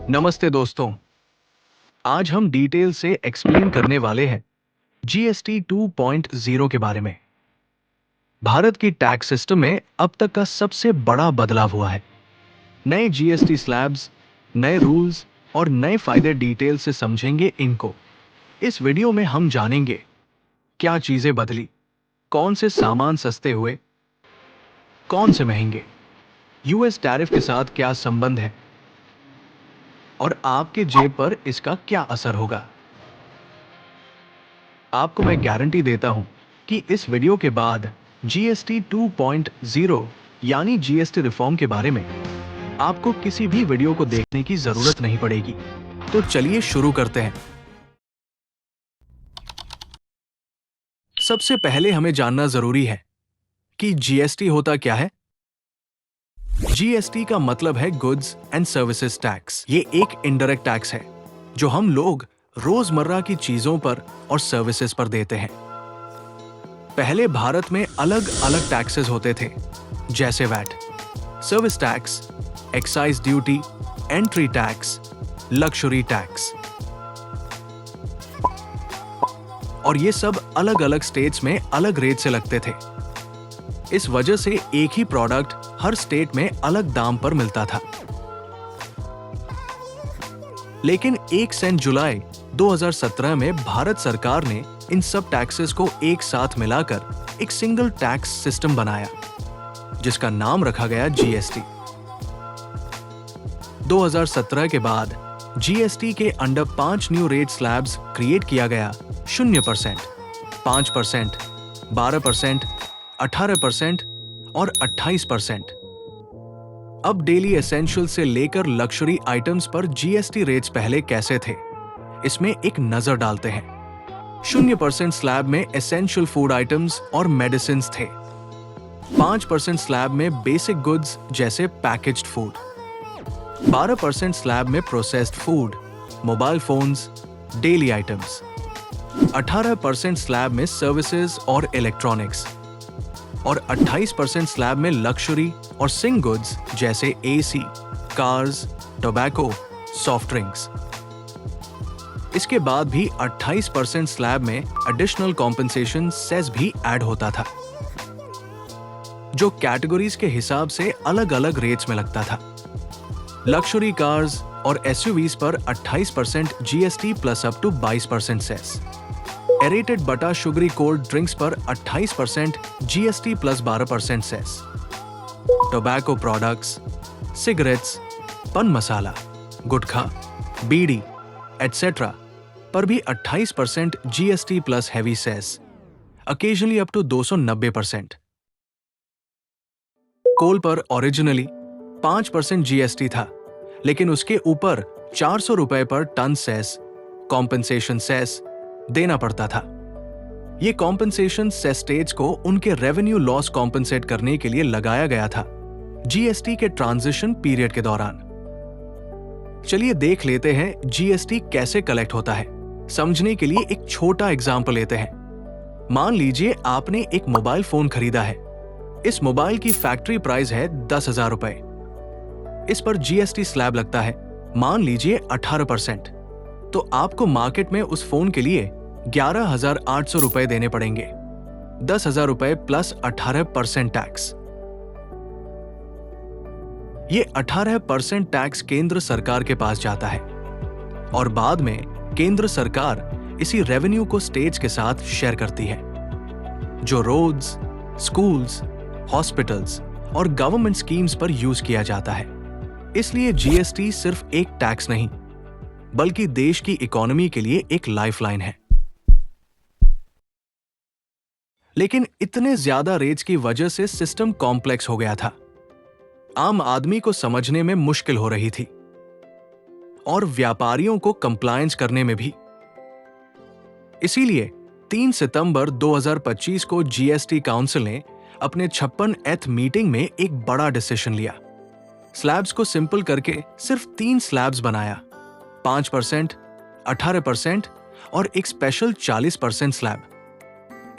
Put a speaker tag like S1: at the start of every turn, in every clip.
S1: नमस्ते दोस्तों। आज हम डिटेल से एक्सप्लेन करने वाले हैं जीएसटी 2.0 के बारे में। भारत की टैक्स सिस्टम में अब तक का सबसे बड़ा बदलाव हुआ है। नए जीएसटी स्लैब्स, नए रूल्स और नए फायदे डिटेल से समझेंगे इनको। इस वीडियो में हम जानेंगे क्या चीजें बदली, कौन से सामान सस्ते हुए, कौन से महंगे, यूएस टैरिफ के साथ क्या संबंध है और आपके जेब पर इसका क्या असर होगा। आपको मैं गारंटी देता हूं कि इस वीडियो के बाद जीएसटी 2.0 यानी जीएसटी रिफॉर्म के बारे में आपको किसी भी वीडियो को देखने की जरूरत नहीं पड़ेगी। तो चलिए शुरू करते हैं। सबसे पहले हमें जानना जरूरी है कि जीएसटी होता क्या है। जीएसटी का मतलब है गुड्स एंड सर्विसेज टैक्स। ये एक इनडायरेक्ट टैक्स है जो हम लोग रोजमर्रा की चीजों पर और सर्विसेज पर देते हैं। पहले भारत में अलग अलग टैक्सेस होते थे, जैसे VAT, service tax, excise duty, entry tax, luxury tax, और ये सब अलग अलग स्टेट्स में अलग रेट से लगते थे। इस वजह से एक ही प्रोडक्ट हर स्टेट में अलग दाम पर मिलता था। लेकिन 1 जुलाई 2017 में भारत सरकार ने इन सब टैक्सेस को एक साथ मिलाकर एक सिंगल टैक्स सिस्टम बनाया, जिसका नाम रखा गया जीएसटी। 2017 के बाद जीएसटी के under 5 new rate slabs create किया गया। 0%, 5%, 12%, 18% और 28%। अब डेली एसेंशियल से लेकर लक्जरी आइटम्स पर जीएसटी रेट्स पहले कैसे थे, इसमें एक नजर डालते हैं। 0% स्लैब में एसेंशियल फूड आइटम्स और मेडिसिन्स थे। 5% स्लैब में बेसिक गुड्स जैसे पैकेज्ड फूड। 12% स्लैब में processed food, mobile phones, daily items. 18% slab में सर्विसेज और इलेक्ट्रॉनिक्स और 28% स्लैब में लक्जरी और सिंग गुड्स जैसे AC, cars, tobacco, soft drinks. इसके बाद भी 28% स्लैब में एडिशनल कॉम्पेंसेशन सेस भी ऐड होता था, जो कैटेगरीज के हिसाब से अलग अलग रेट्स में लगता था। लक्जरी कार्स और एसयूवीज पर 28% GST plus up to 22% cess. Aerated बटा शुगरी कोल्ड ड्रिंक्स पर 28% GST plus 12% cess. Tobacco products, cigarettes, pan masala, gutkha, bidi etcetera पर भी 28% GST plus heavy cess, occasionally up to 290%। Coal पर ओरिजिनली 5% जीएसटी था, लेकिन उसके ऊपर 400 रुपए पर टन सेस, कॉम्पेंसेशन सेस देना पड़ता था। ये कॉम्पेंसेशन सेस स्टेट्स को उनके रेवेन्यू लॉस कॉम्पेंसेट करने के लिए लगाया गया था जीएसटी के ट्रांजिशन पीरियड के दौरान। चलिए देख लेते हैं जीएसटी कैसे कलेक्ट होता है। समझने के लिए एक छोटा एग्जांपल लेते हैं। मान लीजिए आपने एक मोबाइल फोन खरीदा है। इस मोबाइल की फैक्ट्री प्राइस है 10,000 रुपए। इस पर जीएसटी स्लैब लगता है, मान लीजिए 18%। तो आपको मार्केट में उस फोन के लिए 11,800 रुपए देने पड़ेंगे। 10,000 रुपए प्लस 18% टैक्स। ये 18% टैक्स केंद्र सरकार के पास जाता है और बाद में केंद्र सरकार इसी रेवेन्यू को स्टेट्स के साथ शेयर करती है, जो रोड्स, स्कूल्स, हॉस्पिटल्स और गवर्नमेंट स्कीम्स पर यूज किया जाता है। इसलिए जीएसटी सिर्फ एक टैक्स नहीं, बल्कि देश की इकोनॉमी के लिए एक लाइफलाइन है। लेकिन इतने ज्यादा रेट्स की वजह से सिस्टम कॉम्प्लेक्स हो गया था। आम आदमी को समझने में मुश्किल हो रही थी और व्यापारियों को कंप्लायंस करने में भी। इसीलिए 3 सितंबर 2025 को जीएसटी काउंसिल ने अपने 56th मीटिंग में एक बड़ा डिसीजन लिया। स्लैब्स को सिंपल करके सिर्फ 3 स्लैब्स बनाया, 5%, 18% और एक स्पेशल 40% स्लैब।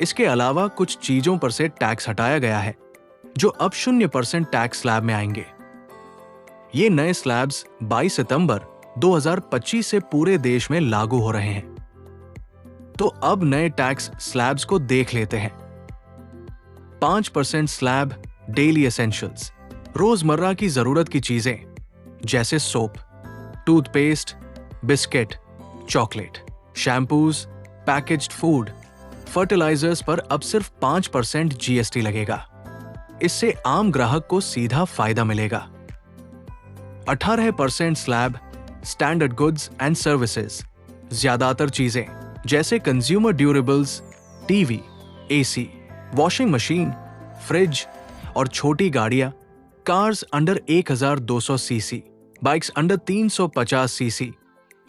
S1: इसके अलावा कुछ चीजों पर से टैक्स हटाया गया है, जो अब 0% टैक्स स्लैब में आएंगे। ये नए स्लैब्स 22 सितंबर 2025 से पूरे देश में लागू हो रहे हैं। तो अब नए टैक्स स्लैब्स को देख लेते हैं। 5% स्लैब डेली एसेंशियल्स, रोजमर्रा की जरूरत की चीजें जैसे soap, toothpaste, biscuit, chocolate, shampoos, packaged food, fertilisers पर अब सिर्फ 5% जीएसटी लगेगा। इससे आम ग्राहक को सीधा फायदा मिलेगा। 18% slab standard goods and services, ज्यादातर चीजें जैसे consumer durables, TV, AC, washing machine, fridge और छोटी गाड़ियां, cars under 1200 CC, bikes under 350 CC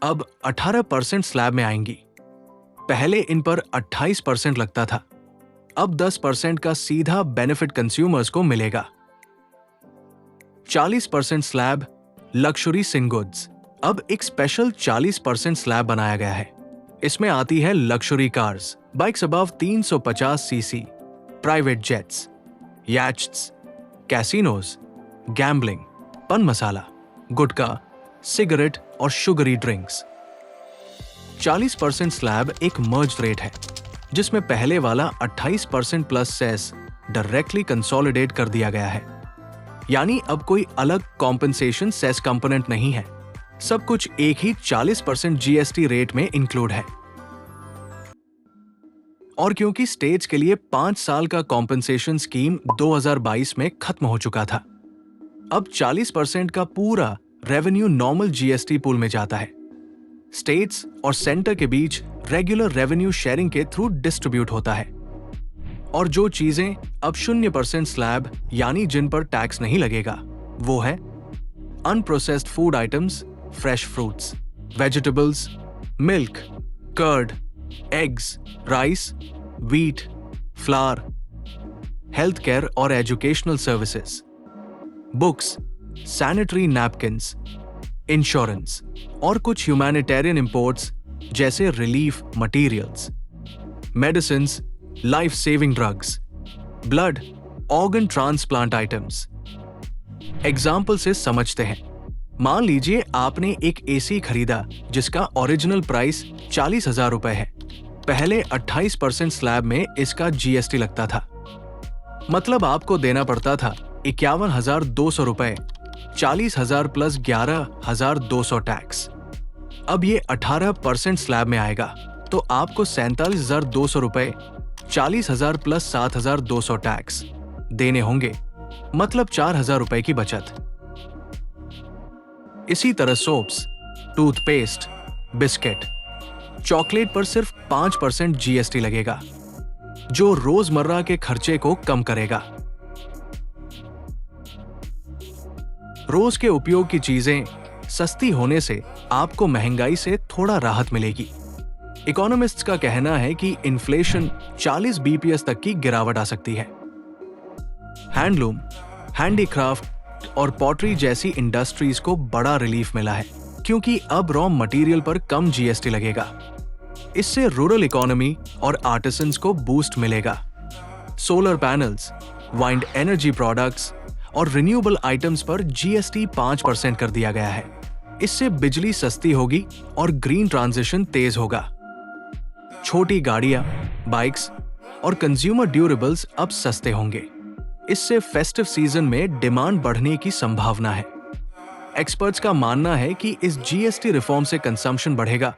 S1: अब 18% स्लैब में आएंगी। पहले इन पर 28% लगता था, अब 10% का सीधा बेनिफिट कंज्यूमर्स को मिलेगा। 40% स्लैब लक्जरी सिन गुड्स, अब एक स्पेशल 40% स्लैब बनाया गया है। इसमें आती है luxury cars, bikes above 350 CC, private jets, yachts, casinos, gambling, pan masala, gutkha, cigarette और शुगरी ड्रिंक्स। 40% स्लैब एक मर्ज रेट है, जिसमें पहले वाला 28% प्लस सेस डायरेक्टली कंसोलिडेट कर दिया गया है। यानी अब कोई अलग कॉम्पेंसेशन सेस कंपोनेंट नहीं है, सब कुछ एक ही 40% जीएसटी रेट में इंक्लूड है। और क्योंकि स्टेट्स के लिए 5 साल का कॉम्पेंसेशन स्कीम 2022 में खत्म हो चुका था, अब 40% का पूरा रेवेन्यू नॉर्मल जीएसटी पूल में जाता है। स्टेट्स और सेंटर के बीच रेगुलर रेवेन्यू शेयरिंग के थ्रू डिस्ट्रीब्यूट होता है। और जो चीजें अब 0% स्लैब यानी जिन पर टैक्स नहीं लगेगा, वो है unprocessed food items, fresh fruits, vegetables, milk, curd, eggs, rice, wheat, flour, health care और educational services, books, sanitary napkins, insurance और कुछ ह्यूमैनिटेरियन इंपोर्ट्स जैसे relief materials, medicines, life saving drugs, blood, organ transplant items. Example से समझते हैं। मान लीजिए आपने एक एसी खरीदा जिसका ओरिजिनल प्राइस 40,000 रुपए है। पहले 28% स्लैब में इसका जीएसटी लगता था, मतलब आपको देना पड़ता था 51,200 रुपए, 40,000 प्लस 11,200 टैक्स। अब ये 18% स्लैब में आएगा तो आपको 47,200 रुपए, 40,000 प्लस 7,200 टैक्स देने होंगे, मतलब 4,000 रुपए की बचत। इसी तरह सोप्स, टूथपेस्ट, बिस्किट, चॉकलेट पर सिर्फ 5% जीएसटी लगेगा, जो रोजमर्रा के खर्चे को कम करेगा। रोज के उपयोग की चीजें सस्ती होने से आपको महंगाई से थोड़ा राहत मिलेगी। इकोनॉमिस्ट्स का कहना है कि इन्फ्लेशन 40 बीपीएस तक की गिरावट आ सकती है। हैंडलूम, हैंडीक्राफ्ट और पॉटरी जैसी इंडस्ट्रीज को बड़ा रिलीफ मिला है, क्योंकि अब रॉ मटेरियल पर कम जीएसटी लगेगा। इससे रूरल इकोनॉमी और आर्टिसंस को बूस्ट मिलेगा। Solar panels, wind energy products और रिन्यूएबल आइटम्स पर जीएसटी 5% कर दिया गया है। इससे बिजली सस्ती होगी और ग्रीन ट्रांजिशन तेज होगा। छोटी गाड़ियां, बाइक्स और कंज्यूमर ड्यूरेबल्स अब सस्ते होंगे। इससे फेस्टिव सीजन में डिमांड बढ़ने की संभावना है। एक्सपर्ट्स का मानना है कि इस जीएसटी रिफॉर्म से कंजम्पशन बढ़ेगा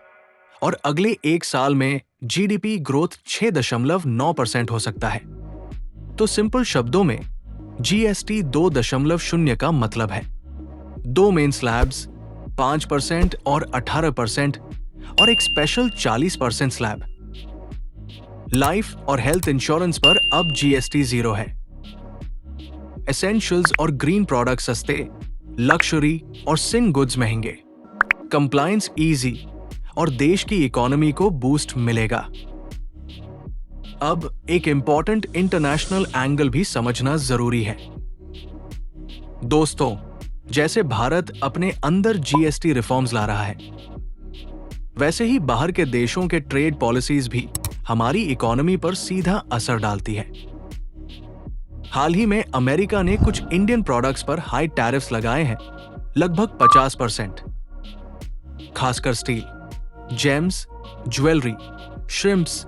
S1: और अगले 1 साल में जीडीपी ग्रोथ 6.9% हो सकता है। तो सिंपल शब्दों में जीएसटी 2.0 का मतलब है 2 मेन स्लैब्स, 5% और 18% और एक स्पेशल 40% स्लैब। लाइफ और हेल्थ इंश्योरेंस पर अब जीएसटी 0 है। एसेंशियल्स और ग्रीन प्रोडक्ट सस्ते, लक्जरी और सिन गुड्स महंगे, कंप्लायंस इजी और देश की इकोनॉमी को बूस्ट मिलेगा। अब एक इंपॉर्टेंट इंटरनेशनल एंगल भी समझना जरूरी है। दोस्तों, जैसे भारत अपने अंदर जीएसटी रिफॉर्म्स ला रहा है, वैसे ही बाहर के देशों के ट्रेड पॉलिसीज भी हमारी इकोनॉमी पर सीधा असर डालती है। हाल ही में अमेरिका ने कुछ इंडियन प्रोडक्ट्स पर हाई टैरिफ्स लगाए हैं, लगभग 50%। खासकर steel, gems, jewellery, shrimps,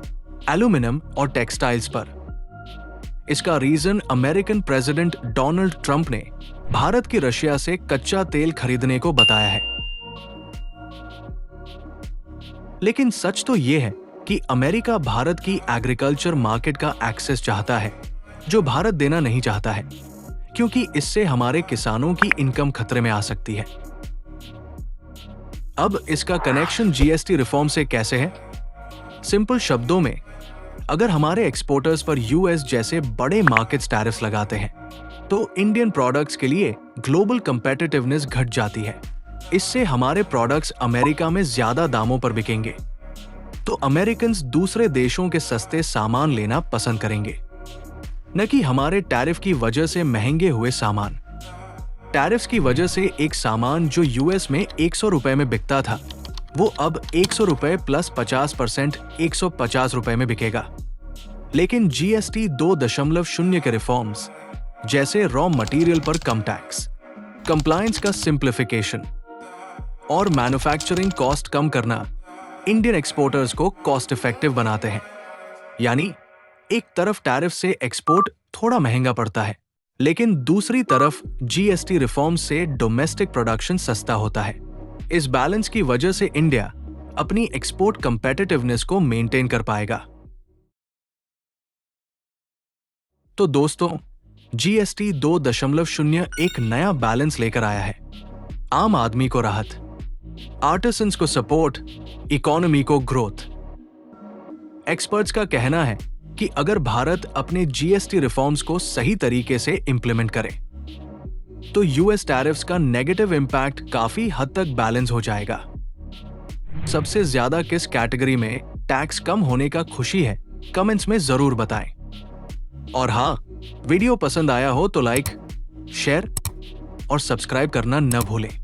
S1: aluminium और टेक्सटाइल्स पर। इसका reason American president Donald Trump ने भारत की रशिया से कच्चा तेल खरीदने को बताया है। लेकिन सच तो यह है कि अमेरिका भारत की एग्रीकल्चर मार्केट का एक्सेस चाहता है, जो भारत देना नहीं चाहता है, क्योंकि इससे हमारे किसानों की इनकम खतरे में आ सकती है। अब इसका कनेक्शन जीएसटी रिफॉर्म से कैसे है? सिंपल शब्दों में, अगर हमारे एक्सपोर्टर्स पर यूएस जैसे बड़े मार्केट्स टैरिफ्स लगाते हैं, तो इंडियन प्रोडक्ट्स के लिए ग्लोबल कंपेटिटिवनेस घट जाती है। इससे हमारे प्रोडक्ट्स अमेरिका में ज्यादा दामों पर बिकेंगे, तो अमेरिकन्स दूसरे देशों के सस्ते सामान लेना पसंद करेंगे, न कि हमारे टैरिफ की वजह से महंगे हुए सामान। टैरिफ्स की वजह से एक सामान जो यूएस में 100 रुपए में बिकता था, वो अब 100 रुपए प्लस 50% 150 रुपए में बिकेगा। लेकिन जीएसटी 2.0 के रिफॉर्म्स, जैसे रॉ मटेरियल पर कम टैक्स, कंप्लायंस का सिंप्लीफिकेशन और मैन्युफैक्चरिंग कॉस्ट कम करना, इंडियन एक्सपोर्टर्स को कॉस्ट इफेक्टिव बनाते हैं। यानी एक तरफ टैरिफ से एक्सपोर्ट थोड़ा महंगा पड़ता है, लेकिन दूसरी तरफ जीएसटी रिफॉर्म से डोमेस्टिक प्रोडक्शन सस्ता होता है। इस बैलेंस की वजह से इंडिया अपनी एक्सपोर्ट कंपेटिटिवनेस को मेंटेन कर पाएगा। तो दोस्तों, जीएसटी 2.0 एक नया बैलेंस लेकर आया है। आम आदमी को राहत, आर्टिसंस को सपोर्ट, इकोनॉमी को ग्रोथ। एक्सपर्ट्स का कहना है कि अगर भारत अपने जीएसटी रिफॉर्म्स को सही तरीके से इंप्लीमेंट करे, तो यूएस टैरिफ्स का नेगेटिव इंपैक्ट काफी हद तक बैलेंस हो जाएगा। सबसे ज्यादा किस कैटेगरी में टैक्स कम होने का खुशी है, कमेंट्स में जरूर बताएं। और हाँ, वीडियो पसंद आया हो तो लाइक, शेयर और सब्सक्राइब करना न भूलें।